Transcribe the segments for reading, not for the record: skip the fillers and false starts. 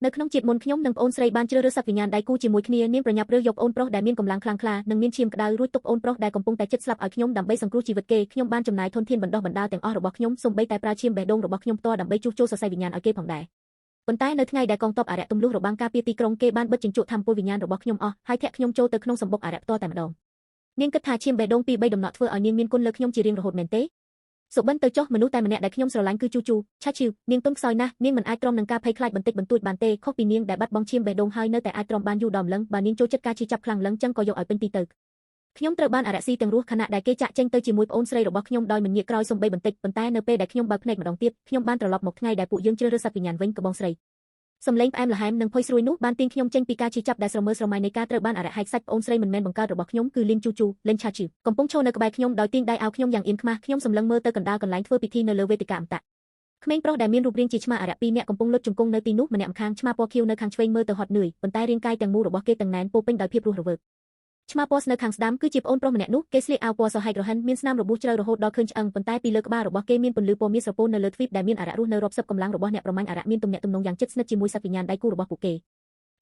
នៅក្នុងជាតិមុនខ្ញុំនិងប្អូនស្រីបានជ្រើសរើសសត្វវិញ្ញាណដៃគូជាមួយគ្នានាងប្រញាប់រើសយកប្អូនប្រុសដែលមានកម្លាំងខ្លាំងក្លានិងមានឈាមក្តៅរួចទុកប្អូនប្រុសដែលកំពុងតែជិតស្លាប់ឲ្យខ្ញុំដើម្បីសង្គ្រោះជីវិតគេខ្ញុំបានចំណាយធនធានបណ្ដុះបណ្ដាលទាំងអស់របស់ខ្ញុំសូម្បីតែប្រើឈាមបេះដូងរបស់ខ្ញុំផ្ទាល់ដើម្បីជួសជុលសរសៃវិញ្ញាណឲ្យគេផងដែរប៉ុន្តែនៅថ្ងៃដែលកងទ័ពអារក្សទម្លុះរបាំងការពារទីក្រុងគេបានបិទជញ្ជក់ថាមពលវិញ្ញាណរបស់ខ្ញុំអស់ហើយធាក់ខ្ញុំចូលទៅក្នុងសម្បុកអារក្សផ្ទាល់តែម្ដងនាងគិតថាឈាមបេះដូងពីរបីដំណក់ធ្វើឲ្យនាងមានគុណលើខ្ញុំជារៀងរហូតមែនទេសុបិនទៅចុះមនុស្សតែម្នាក់ដែលខ្ញុំស្រឡាញ់គឺជូជូឆាឈីវនាងទន់ខ្សោយណាស់នាងមិនអាចទ្រាំនឹងការភ័យខ្លាចបន្តិចបន្តួចបានទេខុសពីនាងដែលបាត់បង់ឈាមបេះដូងហើយនៅតែអាចទ្រាំបានយូរដល់ម្លឹងបើនាងចូលចិត្តការឈឺចាប់ខ្លាំងម្លឹងចឹងក៏យកឲ្យពេញទីទៅខ្ញុំត្រូវបានអារក្សស៊ីទាំងរស់ខណៈដែលគេចាក់ចេញទៅជាមួយប្អូនស្រីរបស់ខ្ញុំដោយមិនងាកក្រោយសំបីបន្តិចប៉ុន្តែនៅពេលដែលខ្ញុំបើកភ្នែកម្ដងទៀតខ្ញុំបានត្រឡប់មកថ្ងៃដែលពួកយើងជ្រើសរើសសត្វវិញ្ញាណវិញកបងស្រីសំឡេងផ្អែមល្ហែមនិងផុយស្រួយនោះបានទាញខ្ញុំចេញពីការឈឺចាប់ដែលស្រមើស្រមៃនៃការត្រូវបានអារក្សហែកសាច់ប្អូនស្រីមិនមែនបង្កើតរបស់ខ្ញុំគឺលីនជូជូលេងឆាឈីកំពុងឈរនៅក្បែរខ្ញុំដោយទាញដៃឲ្យខ្ញុំយ៉ាងអៀនខ្មាស់ខ្ញុំសម្លឹងមើលទៅកណ្ដាលកន្លែងធ្វើពិធីនៅលើវេទិកាអមតៈក្មេងប្រុសដែលមានរូបរាងជាឆ្មាអារក្សពីរនាក់កំពុងលុតជង្គង់នៅទីនោះម្នាក់ម្ខាងឆ្មាពណ៌ខៀវនៅខាងឆ្វេងមើលទៅហត់នឿយប៉ុន្តែរាងកាយទាំងមូលរបស់គេទាំងណែនពោពេញដោយភាពរស់រវើកឆ្មាពណ៌នៅខាងស្ដាំគឺជាប្អូនប្រុសម្នាក់នោះគេស្លៀកអាវពណ៌សហែករហិនមានស្នាមរបួសជ្រៅរហូតដល់ឃើញឆ្អឹងប៉ុន្តែពីលើក្បាលរបស់គេមានពន្លឺពណ៌មាសស្រពោននៅលើទ្វីបដែលមានអារក្សរស់នៅរាប់សិបកម្លាំងរបស់អ្នកប្រមាញ់អារក្សមានទំនាក់ទំនងយ៉ាងជិតស្និទ្ធជាមួយសត្វវិញ្ញាណដៃគូរបស់ពួកគេ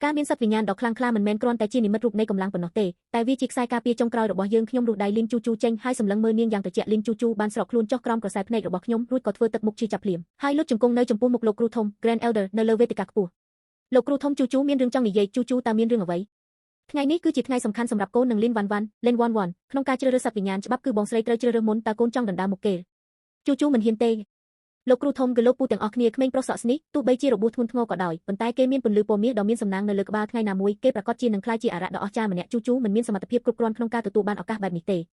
ការមានសត្វវិញ្ញាណដ៏ខ្លាំងក្លាមិនមែនគ្រាន់តែជានិមិត្តរូបនៃកម្លាំងប៉ុណ្ណោះទេតែវាជាខ្សែការពារចុងក្រោយរបស់យើងខ្ញុំរុះដៃលីនជូជូចេញហើយសម្លឹងមើលនាងយ៉ាងត្រជាក់លីនជូជូបានស្រកខ្លួនចុះក្រោមក្រសែភ្នែករបស់ខ្ញុំរួចក៏ធ្វើទឹកមុខឈឺចាប់ភ្លាមហើយលុតជង្គង់នៅចំពោះមុខលោកគ្រូធំ Grand Elder នៅលើវេទិកាខ្ពស់លោកគ្រូធំជូជូមានរឿងចង់និយាយជូជូតើមានរឿងអ្វីថ្ងៃនេះគឺជាថ្ងៃសំខាន់សម្រាប់កូននិងលីនវ៉ាន់វ៉ាន់លេនវ៉ាន់វ៉ាន់ក្នុងការជ្រើសរើសសត្វវិញ្ញាណច្បាប់គឺបងស្រីត្រូវជ្រើសរើសមុនតើកូនចង់ដណ្ដើមមុខគេជូជូមិនហ៊ានទេលោកគ្រូធំគឺលោកពូទាំងអស់គ្នាក្មេងប្រុសសក់ស្នេះទោះបីជារបួសធ្ងន់ធ្ងរក៏ដោយប៉ុន្តែគេមានពន្លឺពណ៌មាសដ៏មានសំណាងនៅលើក្បាលថ្ងៃណាមួយគេប្រកាសជានឹងក្លាយជាអារក្សដ៏អស្ចារ្យម្នាក់ជូជូមិនមានសមត្ថភាពគ្រប់គ្រាន់ក្នុងការទទួលបានឱកាសបែបនេះទេ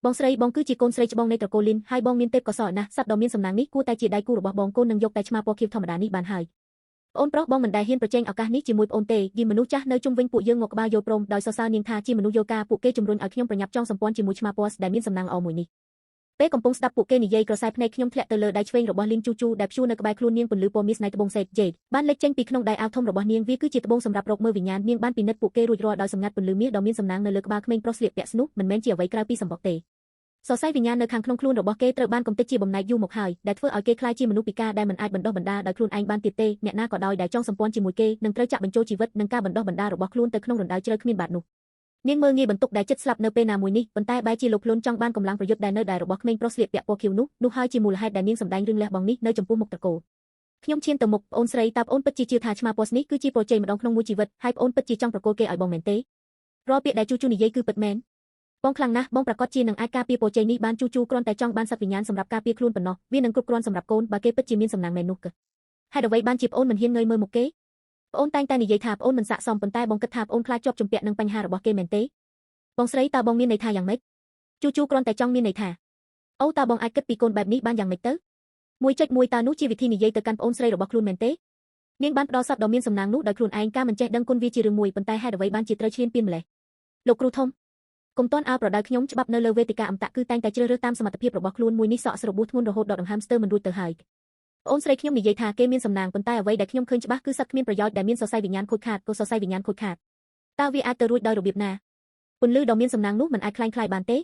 បងស្រីបងគឺជាកូនស្រីច្បងនៃត្រកូលលីនហើយបងមានទេពកោសល្យណាស់សត្វដ៏មានសំណាងនេះគួរតែជាដៃគូរបស់បងកូននឹងយកតែឆ្មាពណ៌ខៀវធម្មតានេះបានហើយប្អូនប្រុសបងមិនដែលហ៊ានប្រជែងឱកាសនេះជាមួយប្អូនទេយីមនុស្សចាស់នៅជុំវិញពួកយើងងក់ក្បាលយល់ព្រមដោយសរសើរនាងថាជាមនុស្សយកការពួកគេជំរុញឲ្យខ្ញុំប្រញាប់ចងសម្ព័ន្ធជាមួយឆ្មាពណ៌ដែលមានសំណាងល្អមួយនេះពេលកំពុងស្ដាប់ពួកគេនិយាយក្រសែភ្នែកខ្ញុំធ្លាក់ទៅលើដៃឆ្វេងរបស់លីនជូជូដែលព្យួរនៅក្បែរខ្លួននាងពន្លឺពណ៌មាសស្នៃត្បូងសេតជេដបានលេចចេញពីក្នុងដៃអាវធំរបស់នាងវាគឺជាត្បូងសម្រាប់រកមើលវិញ្ញាណនាងបានពិនិត្យពួកគេរួចរាល់ដោយសម្ងាត់ពន្លឺមាសដ៏មានសំណាងនៅលើក្បាលក្មេងប្រុសស្លៀកពាក់ស្នោះមិនមែនជាអ្វីក្រៅពីសម្បុកទេសរសៃវិញ្ញាណនៅខាងក្នុងខ្លួនរបស់គេត្រូវបានកំទេចជាបំណែកយូរមកហើយដែលធ្វើឲ្យគេក្លាយជាមនុស្សពិការដែលមិនអាចបណ្ដុះបណ្ដាលដោយខ្លួនឯងបានទៀតទេអ្នកណាក៏ដោយដែលចង់សម្ព័ន្ធជាមួយគេនឹងត្រូវចាក់បញ្ចូលជីវិតនិងការបណ្ដុះបណ្ដាលរបស់ខ្លួនទៅក្នុងរណ្ដៅជ្រៅគ្មានបាតនោះនាងមើលងាយបន្ទុកដែលចិត្តស្លាប់នៅពេលណាមួយនេះប៉ុន្តែបែរជាលោកខ្លួនចង់បានកម្លាំងប្រយុទ្ធដែលនៅដែររបស់ក្មេងប្រុសស្លៀកពាក់ពណ៌ខៀវនោះហើយជាមូលហេតុដែលនាងសម្ដែងរឿងលះបង់នេះនៅចំពោះមុខត្រកូលខ្ញុំឈានទៅមុខប្អូនស្រីតើប្អូនពិតជាជឿថាឆ្មាពណ៌នេះគឺជាប្រជ័យម្ដងក្នុងមួយជីវិតហើយប្អូនពិតជាចង់ប្រកួតគេឲ្យបងមែនទេរាល់ពាក្យដែលជូជូនិយាយគឺពិតមែនបងខ្លាំងណាស់បងប្រកាសជានឹងអាចការពារពរជ័យនេះបានជូជូគ្រាន់តែចង់បានសត្វវិញ្ញាណសម្រាប់ការពារខ្លួនប៉ុណ្ណោះវានឹងគ្រប់គ្រាន់សម្រាប់កូនបើគេពិតជាមានសំណាងមែននោះហេតុអ្វីបានជាប្អូនមិនហ៊ានងើយមើលមុខគេប្អូនតែងតែនិយាយថាប្អូនមិនស័ក្តិសមប៉ុន្តែបងគិតថាប្អូនខ្លាចជាប់ជំពាក់នឹងបញ្ហារបស់គេមែនទេបងស្រីតើបងមានន័យថាយ៉ាងម៉េចជូជូគ្រាន់តែចង់មានន័យថាអូតើបងអាចគិតពីកូនបែបនេះបានយ៉ាងម៉េចទៅ1.1តើនោះជាវិធីនិយាយទៅកាន់ប្អូនស្រីរបស់ខ្លួនមែនទេនាងបានផ្ដល់សត្វដ៏មានសំណាងនោះដោយខ្លួនឯងការមិនចេះដឹងគុណវាជារឿងមួយប៉ុន្តែហេតុអ្វីបានជាត្រូវឈ្លានពានម្លេះលោកគ្រូធំកុំតន់អើប្រដៅខ្ញុំច្បាប់នៅលើវេទិកាអមតៈគឺតែងតែជ្រើសរើសតាមសមត្ថភាពរបស់ខ្លួនមួយនេះសក់ស្របួសធ្ងន់រហូតដល់ដង្ហើមស្ទើរមិនរួចទៅហើយប្អូនស្រីខ្ញុំនិយាយថាគេមានសំណាងប៉ុន្តែអ្វីដែលខ្ញុំឃើញច្បាស់គឺសត្វគ្មានប្រយោជន៍ដែលមានសរសៃវិញ្ញាណខូចខាតក៏សរសៃវិញ្ញាណខូចខាតតើវាអាចទៅរួចដោយរបៀបណាពន្លឺដ៏មានសំណាងនោះមិនអាចคล้ายបានទេ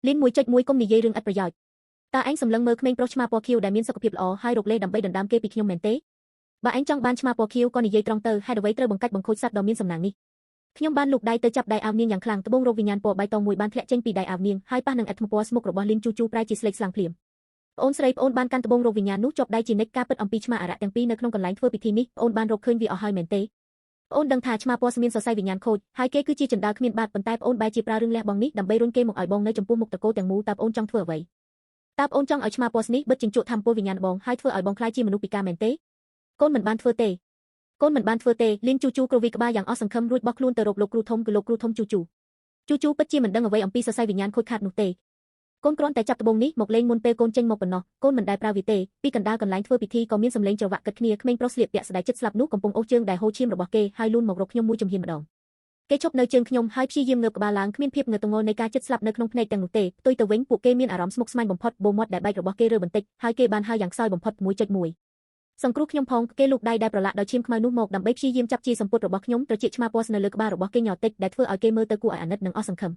លីន 1.1 កុំនិយាយរឿងឥតប្រយោជន៍តើឯងសម្លឹងមើលក្មេងប្រុសឆ្មាពណ៌ខៀវដែលមានសុខភាពល្អហើយរកលេសដើម្បីដណ្ដើមគេពីខ្ញុំមែនទេបើឯងចង់បានឆ្មាពណ៌ខៀវក៏និយាយត្រង់ទៅហេតុអ្វីត្រូវបង្កាច់បង្ខូចសត្វដ៏មានសំណាងនេះខ្ញុំបានលូកដៃទៅចាប់ដៃអាវនាងយ៉ាងខ្លាំងត្បូងរោគវិញ្ញាណពណ៌បៃតងមួយបានធ្លាក់ចេញពីដៃអាវនាងហើយប៉ះនឹងអត្ថពណ៌ស្មុគរបស់លីនជូជូប្រែជាស្លេកស្លាំងភ្លាមប្អូនស្រីប្អូនបានកាន់ត្បូងរោគវិញ្ញាណនោះជាប់ដៃជានិច្ចការពិតអំពីឆ្មាអារក្សទាំងពីរនៅក្នុងកន្លែងធ្វើពិធីនេះប្អូនបានរកឃើញវាអស់ហើយមែនទេប្អូនដឹងថាឆ្មាពណ៌មានសរសៃវិញ្ញាណខូចហើយគេគឺជាចណ្ដើរគ្មានបាតប៉ុន្តែប្អូនបែរជាប្រើរឿងលះបង់នេះដើម្បីរុញគេមកឲ្យបងនៅចំពោះមុខត្រកូលទាំងមូលតើប្អូនចង់ធ្វើអ្វីតើប្អូនចង់ឲ្យឆ្មាពណ៌នេះបិទជញ្ជក់ថាមពលវិញ្ញាណបងហើយធ្វើឲ្យបងក្លាយជាមនុស្សពិការមែនទេកូនមិនបានធ្វើទេកូនមិនបានធ្វើទេលីនជូជូគ្រវីក្បាលយ៉ាងអស់សង្ឃឹមរួចបោះខ្លួនទៅរកលោកគ្រូធំគឺលោកគ្រូធំជូជូពិតជាមិនដឹងអ្វីអំពីសរសៃវិញ្ញាណខូចខាតនោះទេកូនគ្រាន់តែចាប់ត្បូងនេះមកលេងមុនពេលកូនចេញមកប៉ុណ្ណោះកូនមិនដែលប្រើវាទេពីកណ្ដាលកន្លែងធ្វើពិធីក៏មានសំឡេងច្រវាក់គិតគ្នាក្មេងប្រុសស្លៀកពាក់ស្បែកជិតស្លាប់នោះកំពុងអូសជើងដែលហូរឈាមរបស់គេហើយលូនមករកខ្ញុំមួយជំហានម្ដងគេឈប់នៅជើងខ្ញុំហើយព្យាយាមងើបក្បាលឡើងគ្មានភាពងើតងល់នៃការជិតស្លាប់នៅក្នុងភ្នែកទាំងនោះទេផ្ទុយទៅវិញពួកគេមានអារម្មណ៍ស្មុគស្មាញបំផុតបូមាត់ដែលបែករបស់គេរើបន្តិចហើយគេបានហើរយ៉ាងខ្សោយបំផុត 1.1 សង្គ្រោះខ្ញុំផងគេលូកដៃដែលប្រឡាក់ដោយឈាមខ្មៅនោះមកដើម្បីព្យាយាមចាប់ជាសម្ពុតរបស់ខ្ញុំត្រចៀកឆ្មាពណ៌នៅលើក្បាលរបស់គេញ័រតិចដែលធ្វើឲ្យគេមើលទៅគួរឲ្យអាណិតនិងអស់សង្ឃឹម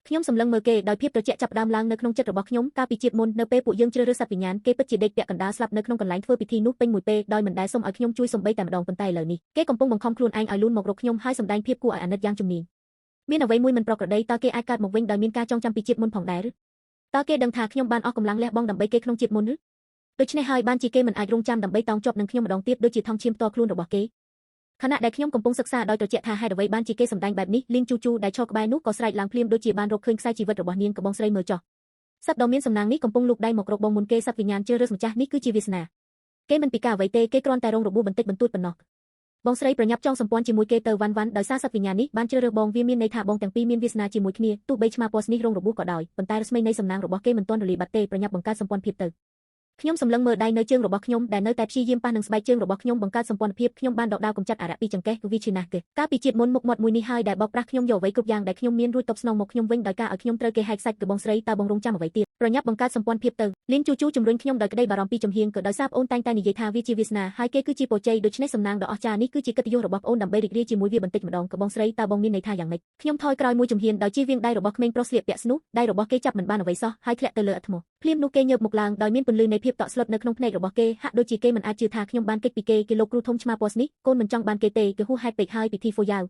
ខ្ញុំសម្លឹងមើលគេដោយភាពត្រជាក់ចាប់ផ្ដើមឡើងនៅក្នុងចិត្តរបស់ខ្ញុំកាលពីជាតិមុននៅពេលពួកយើងជ្រើសរើសសត្វវិញ្ញាណគេពិតជាដេកពាក់កណ្ដាលស្លាប់នៅក្នុងកន្លែងធ្វើពិធីនោះពេញមួយពេលដោយមិនដែលសុំឲ្យខ្ញុំជួយសំបីតែម្ដងប៉ុន្តែឥឡូវនេះគេកំពុងបង្ខំខ្លួនឯងឲ្យលូនមករកខ្ញុំហើយសម្ដែងភាពគួរឲ្យអាណិតយ៉ាងជំនាញមានអ្វីមួយមិនប្រក្រតីតើគេអាចកើតមកវិញដោយមានការចងចាំពីជាតិមុនផងដែរឬតើគេដឹងថាខ្ញុំបានអស់កម្លាំងលះបង់ដើម្បីគេក្នុងជាតិមុនឬដូច្នេះហើយបានជាគេមិនអាចរងចាំដើម្បីតោងជាប់នឹងខ្ញុំម្ដងទៀតដូចជាថង់ឈាមផ្ទាល់ខ្លួនរបស់គេខណៈដែលខ្ញុំកំពុងសិក្សាដោយត្រជាក់ថាហេតុអ្វីបានជាគេសម្ដែងបែបនេះលីងជូជូដែលឈរក្បែរនោះក៏ស្រែកឡើងភ្លាមដូចជាបានរកឃើញខ្សែជីវិតរបស់នាងកបងស្រីមើលចុះសត្វដ៏មានសំណាងនេះកំពុងលូកដៃមករកបងមុនគេសត្វវិញ្ញាណជ្រើសរើសម្ចាស់នេះគឺជាវាសនាគេមិនពិការអ្វីទេគេគ្រាន់តែរងរបួសបន្តិចបន្តួចប៉ុណ្ណោះបងស្រីប្រញាប់ចងសម្ព័ន្ធជាមួយគេទៅវ៉ាន់វ៉ាន់ដោយសារសត្វវិញ្ញាណនេះបានជ្រើសរើសបងវាមានន័យថាបងទាំងពីរមានវាសនាជាមួយគ្នាទោះបីឆ្មាពណ៌នេះរងរបួសក៏ដោយប៉ុន្តែរស្មីនៃសំណាងរបស់គេមិនទាន់រលាយបាត់ទេប្រញាប់បង្កើតសម្ព័ន្ធភាពទៅខ្ញុំសម្លឹងមើលដៃនៅជើងរបស់ខ្ញុំដែលនៅតែព្យាយាមប៉ះនឹងស្បែកជើងរបស់ខ្ញុំបង្កើតសម្ព័ន្ធភាពខ្ញុំបានដកដាវកម្ចាត់អារៈពីចង្កេះគឺវាឈឺណាស់គេកាលពីជាតិមុនមុខមាត់មួយនេះហើយដែលបោកប្រាស់ខ្ញុំយកអ្វីគ្រប់យ៉ាងដែលខ្ញុំមានរួចតបស្នងមកខ្ញុំវិញដោយការឲ្យខ្ញុំត្រូវគេហែកសាច់គឺបងស្រីតើបងរងចាំអ្វីទៀតប្រញាប់បង្កើតសម្ព័ន្ធភាពទៅលីនជូជូជំរុញខ្ញុំដោយក្តីបារម្ភពីជំហៀងក៏ដោយសារប្អូនតែងតែនិយាយថាវាជាវាសនាហើយគេគឺជាពរជ័យដូច្នេះសំណាងដ៏អស្ចារ្យនេះគឺជាកិត្តិយសរបស់ប្អូនដើម្បីរីករាយជាមួយវាបន្តិចម្ដងក៏បងស្រីតើបងមានន័យថាយ៉ាងម៉េចខ្ញុំថយក្រោយមួយជំហានដោយជៀសវាងដៃរបស់ក្មេងប្រុសស្លៀកពាក់ស្នោះដៃរបស់គេចាប់មិនបានអ្វីសោះហើយធ្លាក់ទៅលើឥដ្ឋថ្មភ្លាមនោះគេញើបមុខឡើងដោយមានពន្លឺនៃភាពតក់ស្លុតនៅក្នុងភ្នែករបស់គេហាក់ដូចជាគេមិនអាចជឿថាខ្ញុំបានគេចពីគេលោកគ្រូធំឆ្មាពណ៌នេះកូនមិនចង់បានគេទេគេហួសហេតុពេកហើយពិធីហ្វូយ៉ាវ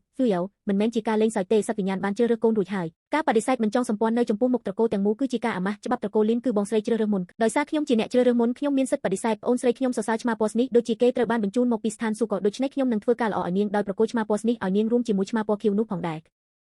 មិនមែនជាការលេងសើចទេសត្វវិញ្ញាណបានជ្រើសរើសកូនរួចហើយការបដិសេធមិនចង់សម្ព័ន្ធនៅចំពោះមុខត្រកូលទាំងមូលគឺជាការអាម៉ាស់ច្បាប់ត្រកូលលីនគឺបងស្រីជ្រើសរើសមុនដោយសារខ្ញុំជាអ្នកជ្រើសរើសមុនខ្ញុំមានសិទ្ធិបដិសេធប្អូនស្រីខ្ញុំសរសើរឆ្មាពណ៌នេះដូចជាគេត្រូវបានបញ្ជូនមកពីស្ថានសួគ៌ដូច្នេះខ្ញុំនឹងធ្វើការល្អឲ្យនាងដោយប្រគល់ឆ្មាពណ៌នេះឲ្យនាងរួមជាមួយឆ្មាពណ៌ខៀវនោះផងដែរ